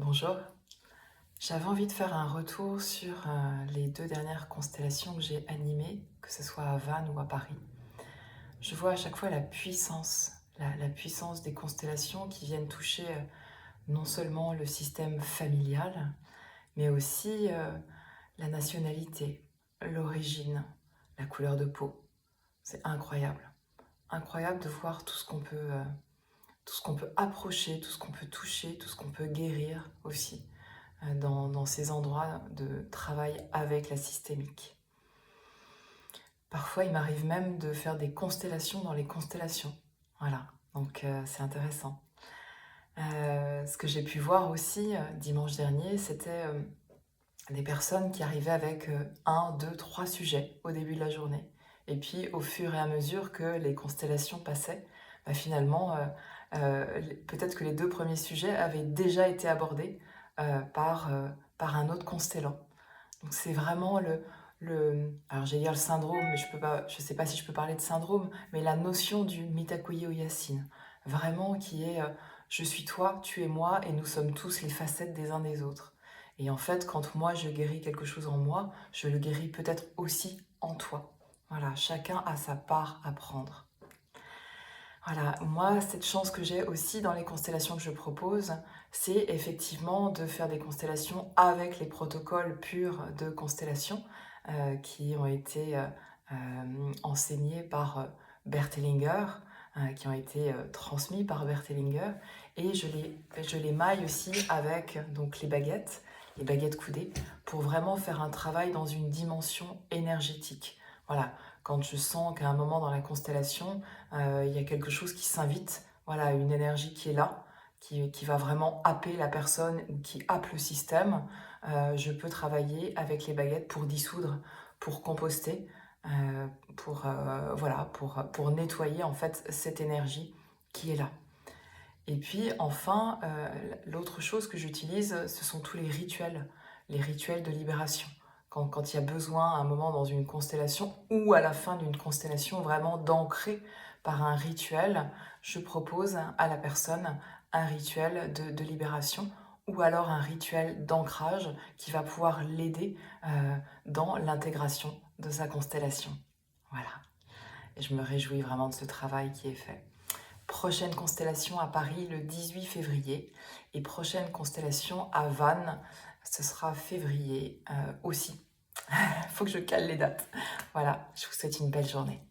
Bonjour, j'avais envie de faire un retour sur les deux dernières constellations que j'ai animées, que ce soit à Vannes ou à Paris. Je vois à chaque fois la puissance, la puissance des constellations qui viennent toucher non seulement le système familial, mais aussi la nationalité, l'origine, la couleur de peau. C'est incroyable, incroyable de voir tout ce qu'on peut approcher, tout ce qu'on peut toucher, tout ce qu'on peut guérir aussi dans ces endroits de travail avec la systémique. Parfois, il m'arrive même de faire des constellations dans les constellations. Voilà, donc c'est intéressant. Ce que j'ai pu voir aussi dimanche dernier, c'était des personnes qui arrivaient avec un, deux, trois sujets au début de la journée. Et puis, au fur et à mesure que les constellations passaient, finalement, peut-être que les deux premiers sujets avaient déjà été abordés par un autre constellant. Donc c'est vraiment alors j'allais dire le syndrome, mais je sais pas si je peux parler de syndrome, mais la notion du Mitakuye Oyasin, vraiment qui est je suis toi, tu es moi, et nous sommes tous les facettes des uns des autres. Et en fait, quand moi je guéris quelque chose en moi, je le guéris peut-être aussi en toi. Voilà, chacun a sa part à prendre. Voilà, moi, cette chance que j'ai aussi dans les constellations que je propose, c'est effectivement de faire des constellations avec les protocoles purs de constellation qui ont été enseignés par Bert Hellinger, qui ont été transmis par Bert Hellinger, et je les maille aussi avec donc, les baguettes coudées, pour vraiment faire un travail dans une dimension énergétique. Voilà, quand je sens qu'à un moment dans la constellation, il y a quelque chose qui s'invite, voilà, une énergie qui est là, qui va vraiment happer la personne ou qui happe le système, je peux travailler avec les baguettes pour dissoudre, pour composter, voilà, pour nettoyer en fait cette énergie qui est là. Et puis enfin, l'autre chose que j'utilise, ce sont tous les rituels de libération. Quand il y a besoin à un moment dans une constellation ou à la fin d'une constellation vraiment d'ancrer par un rituel, je propose à la personne un rituel de libération ou alors un rituel d'ancrage qui va pouvoir l'aider dans l'intégration de sa constellation. Voilà. Et je me réjouis vraiment de ce travail qui est fait. Prochaine constellation à Paris le 18 février et prochaine constellation à Vannes, ce sera février aussi. Il faut que je cale les dates. Voilà, je vous souhaite une belle journée.